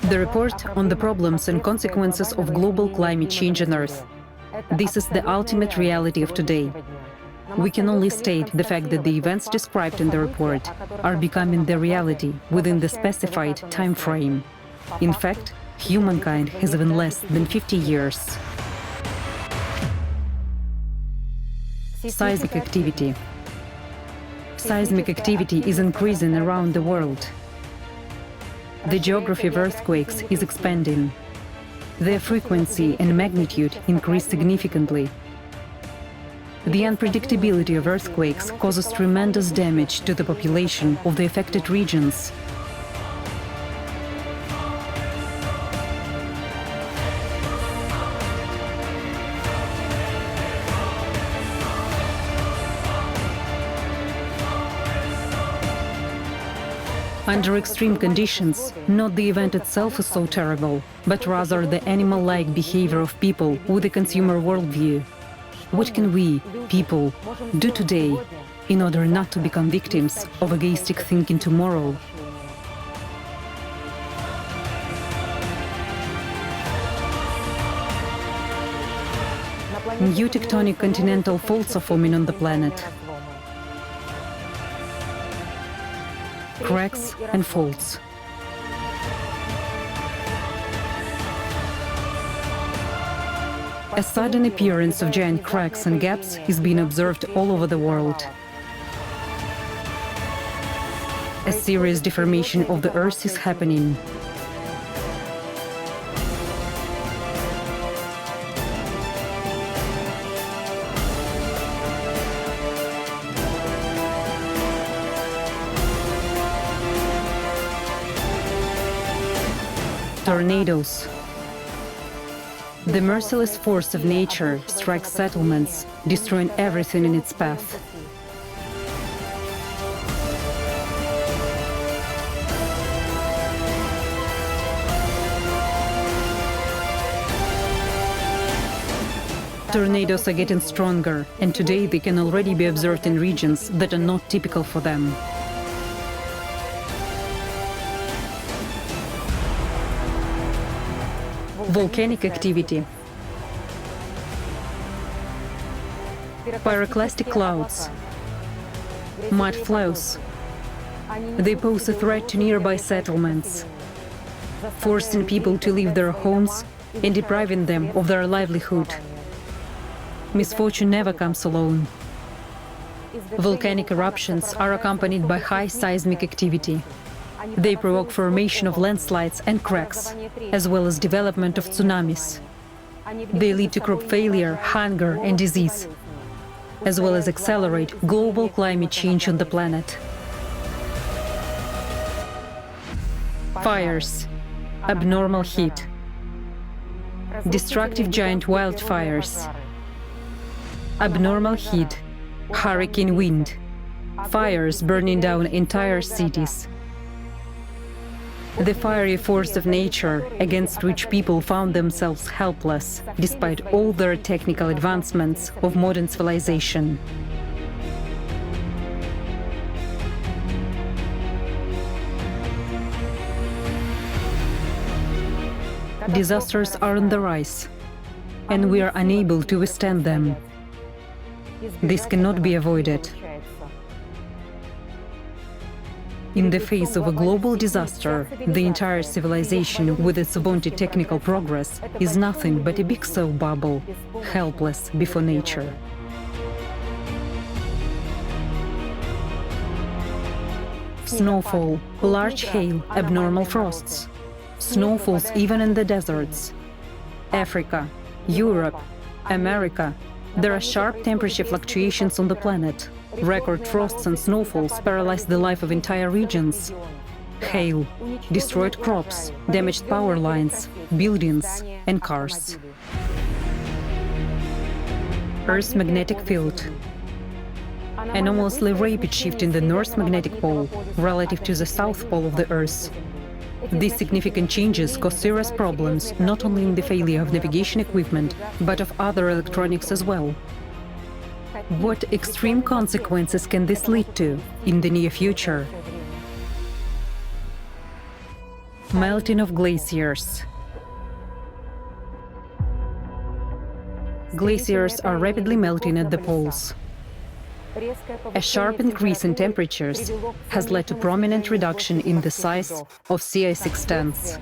The report on the problems and consequences of global climate change on Earth. This is the ultimate reality of today. We can only state the fact that the events described in the report are becoming the reality within the specified time frame. In fact, humankind has even less than 50 years. Seismic activity. Seismic activity is increasing around the world. The geography of earthquakes is expanding. Their frequency and magnitude increase significantly. The unpredictability of earthquakes causes tremendous damage to the population of the affected regions. Under extreme conditions, not the event itself is so terrible, but rather the animal-like behavior of people with a consumer worldview. What can we, people, do today in order not to become victims of egoistic thinking tomorrow? New tectonic continental faults are forming on the planet. Cracks and faults. A sudden appearance of giant cracks and gaps is being observed all over the world. A serious deformation of the Earth is happening. Tornadoes. The merciless force of nature strikes settlements, destroying everything in its path. Tornadoes are getting stronger, and today they can already be observed in regions that are not typical for them. Volcanic activity. Pyroclastic clouds. Mud flows. They pose a threat to nearby settlements, forcing people to leave their homes and depriving them of their livelihood. Misfortune never comes alone. Volcanic eruptions are accompanied by high seismic activity. They provoke formation of landslides and cracks, as well as development of tsunamis. They lead to crop failure, hunger, and disease, as well as accelerate global climate change on the planet. Fires, abnormal heat, destructive giant wildfires, abnormal heat, hurricane wind, fires burning down entire cities. The fiery force of nature against which people found themselves helpless, despite all their technical advancements of modern civilization. Disasters are on the rise, and we are unable to withstand them. This cannot be avoided. In the face of a global disaster, the entire civilization, with its vaunted technical progress, is nothing but a big soap bubble, helpless before nature. Snowfall, large hail, abnormal frosts. Snowfalls even in the deserts. Africa, Europe, America. There are sharp temperature fluctuations on the planet. Record frosts and snowfalls paralyze the life of entire regions. Hail, destroyed crops, damaged power lines, buildings and cars. Earth's magnetic field. Anomalously rapid shift in the North magnetic pole relative to the South pole of the Earth. These significant changes cause serious problems not only in the failure of navigation equipment, but of other electronics as well. What extreme consequences can this lead to in the near future? Melting of glaciers. Glaciers are rapidly melting at the poles. A sharp increase in temperatures has led to prominent reduction in the size of sea ice extents.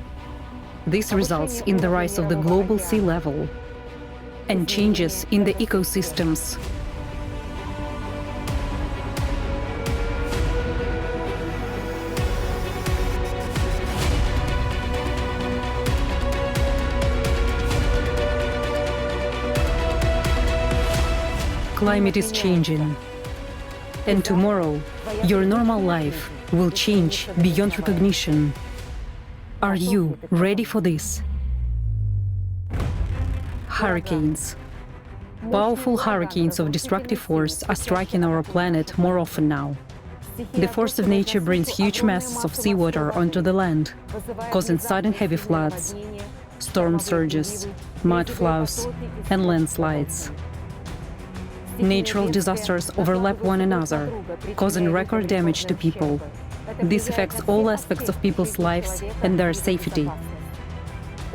This results in the rise of the global sea level and changes in the ecosystems. Climate is changing, and tomorrow your normal life will change beyond recognition. Are you ready for this? Hurricanes. Powerful hurricanes of destructive force are striking our planet more often now. The force of nature brings huge masses of seawater onto the land, causing sudden heavy floods, storm surges, mud flows, and landslides. Natural disasters overlap one another, causing record damage to people. This affects all aspects of people's lives and their safety.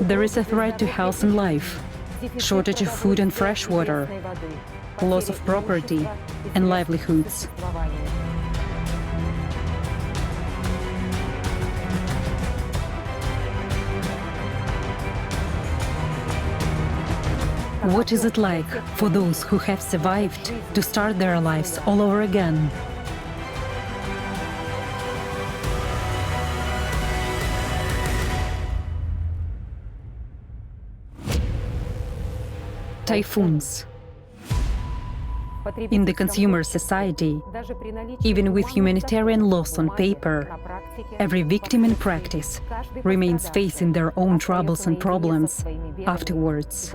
There is a threat to health and life, shortage of food and fresh water, loss of property and livelihoods. What is it like for those who have survived to start their lives all over again? Typhoons. In the consumer society, even with humanitarian loss on paper, every victim in practice remains facing their own troubles and problems afterwards.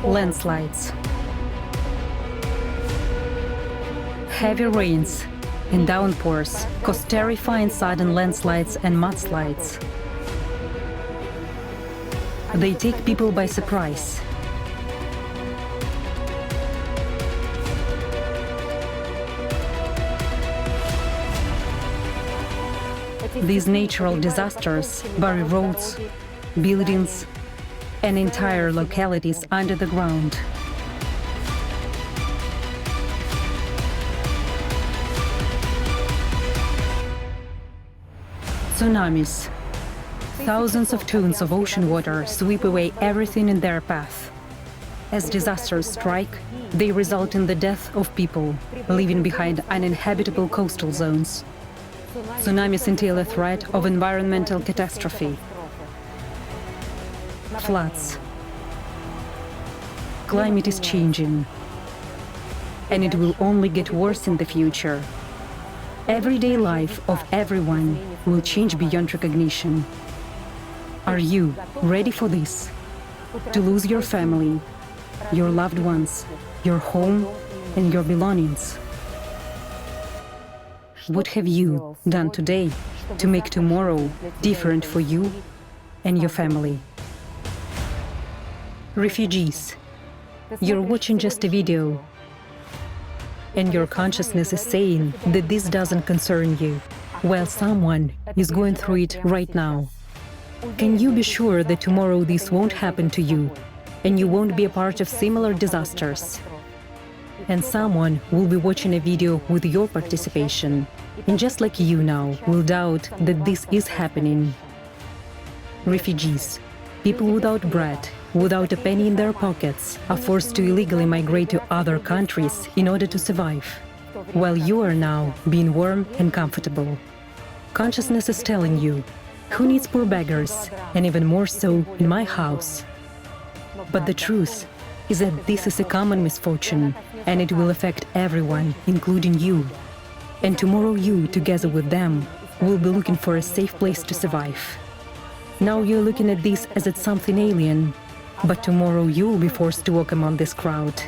Landslides. Heavy rains and downpours cause terrifying sudden landslides and mudslides. They take people by surprise. These natural disasters bury roads, buildings, and entire localities under the ground. Tsunamis. Thousands of tons of ocean water sweep away everything in their path. As disasters strike, they result in the death of people, leaving behind uninhabitable coastal zones. Tsunamis entail a threat of environmental catastrophe. Floods. Climate is changing, and it will only get worse in the future. Everyday life of everyone will change beyond recognition. Are you ready for this? To lose your family, your loved ones, your home, and your belongings? What have you done today to make tomorrow different for you and your family? Refugees. You're watching just a video, and your consciousness is saying that this doesn't concern you, while someone is going through it right now. Can you be sure that tomorrow this won't happen to you, and you won't be a part of similar disasters? And someone will be watching a video with your participation, and just like you now, will doubt that this is happening. Refugees, people without bread, without a penny in their pockets, are forced to illegally migrate to other countries in order to survive, while you are now being warm and comfortable. Consciousness is telling you, who needs poor beggars, and even more so in my house? But the truth is that this is a common misfortune, and it will affect everyone, including you. And tomorrow you, together with them, will be looking for a safe place to survive. Now you're looking at this as it's something alien, but tomorrow you will be forced to walk among this crowd.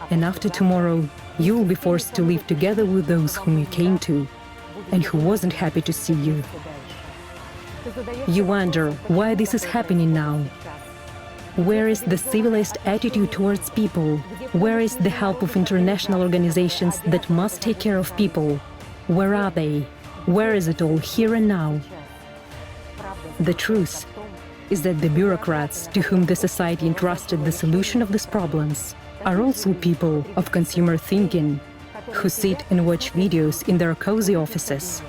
And after tomorrow, you will be forced to live together with those whom you came to. and who wasn't happy to see you. You wonder why this is happening now. Where is the civilized attitude towards people? Where is the help of international organizations that must take care of people? Where are they? Where is it all here and now? The truth is that the bureaucrats to whom the society entrusted the solution of these problems are also people of consumer thinking, who sit and watch videos in their cozy offices.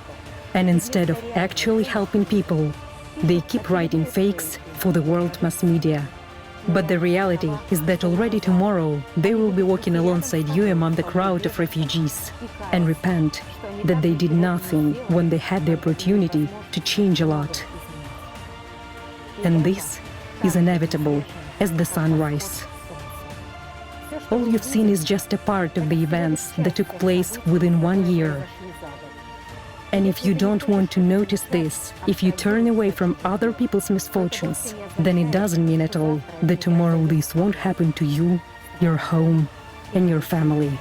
And instead of actually helping people, they keep writing fakes for the world mass media. But the reality is that already tomorrow they will be walking alongside you among the crowd of refugees and repent that they did nothing when they had the opportunity to change a lot. And this is inevitable as the sunrise. All you've seen is just a part of the events that took place within 1 year. And if you don't want to notice this, if you turn away from other people's misfortunes, then it doesn't mean at all that tomorrow this won't happen to you, your home, and your family.